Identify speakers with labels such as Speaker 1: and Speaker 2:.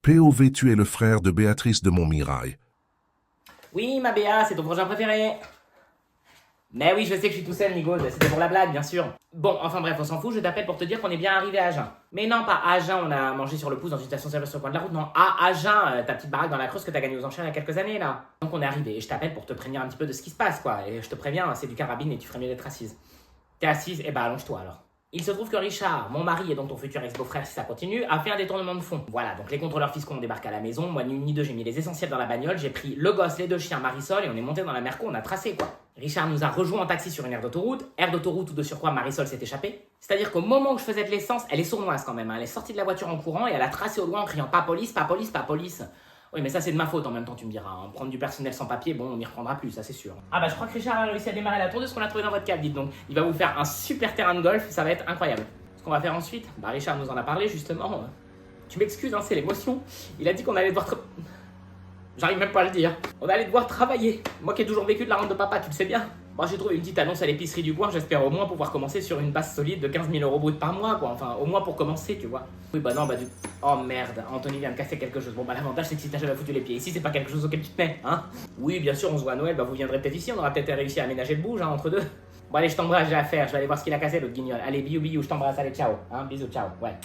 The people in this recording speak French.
Speaker 1: POV, tu es le frère de Béatrice de Montmirail.
Speaker 2: Oui, ma Béa, c'est ton prochain préféré. Mais oui, je sais que je suis tout seul, Nigo, c'était pour la blague, bien sûr. Bon, enfin bref, on s'en fout, je t'appelle pour te dire qu'on est bien arrivé à Agen. Mais non, pas à Agen, on a mangé sur le pouce dans une station-service sur le coin de la route, non, à Agen, ta petite baraque dans la Creuse que t'as gagnée aux enchères il y a quelques années, là. Donc on est arrivé, et je t'appelle pour te prévenir un petit peu de ce qui se passe, quoi. Et je te préviens, c'est du carabine et tu ferais mieux d'être assise. T'es assise, et bah allonge-toi alors. Il se trouve que Richard, mon mari et donc ton futur ex-beau-frère si ça continue, a fait un détournement de fonds. Voilà, donc les contrôleurs fiscaux ont débarqué à la maison, moi ni une ni deux j'ai mis les essentiels dans la bagnole, j'ai pris le gosse, les deux chiens, Marisol et on est monté dans la Merco, on a tracé quoi. Richard nous a rejoint en taxi sur une aire d'autoroute où de surcroît Marisol s'est échappée. C'est-à-dire qu'au moment où je faisais de l'essence, elle est sournoise quand même, hein. Elle est sortie de la voiture en courant et elle a tracé au loin en criant pas police, pas police, pas police. Oui, mais ça c'est de ma faute en même temps, tu me diras. Hein. Prendre du personnel sans papier, bon, on n'y reprendra plus, ça c'est sûr. Ah bah je crois que Richard a réussi à démarrer la tour de ce qu'on a trouvé dans votre cave, dites donc. Il va vous faire un super terrain de golf, ça va être incroyable. Ce qu'on va faire ensuite, bah Richard nous en a parlé justement. Tu m'excuses, hein, c'est l'émotion. Il a dit qu'on allait devoir... J'arrive même pas à le dire. On allait devoir travailler. Moi qui ai toujours vécu de la rente de papa, tu le sais bien. Moi j'ai trouvé une petite annonce à l'épicerie du coin, j'espère au moins pouvoir commencer sur une base solide de 15 000 € brut par mois, quoi. Enfin, au moins pour commencer, tu vois. Oui, bah non, bah du... Oh merde, Anthony vient de casser quelque chose. Bon, bah l'avantage c'est que si t'as jamais foutu les pieds ici, c'est pas quelque chose auquel tu te mets, hein. Oui, bien sûr, on se voit à Noël, bah vous viendrez peut-être ici, on aura peut-être réussi à aménager le bouge, hein, entre deux. Bon allez, je t'embrasse, j'ai à faire, je vais aller voir ce qu'il a cassé, l'autre guignol. Allez, bisous, bisous, je t'embrasse, allez, ciao. Hein, bisous, ciao, ouais.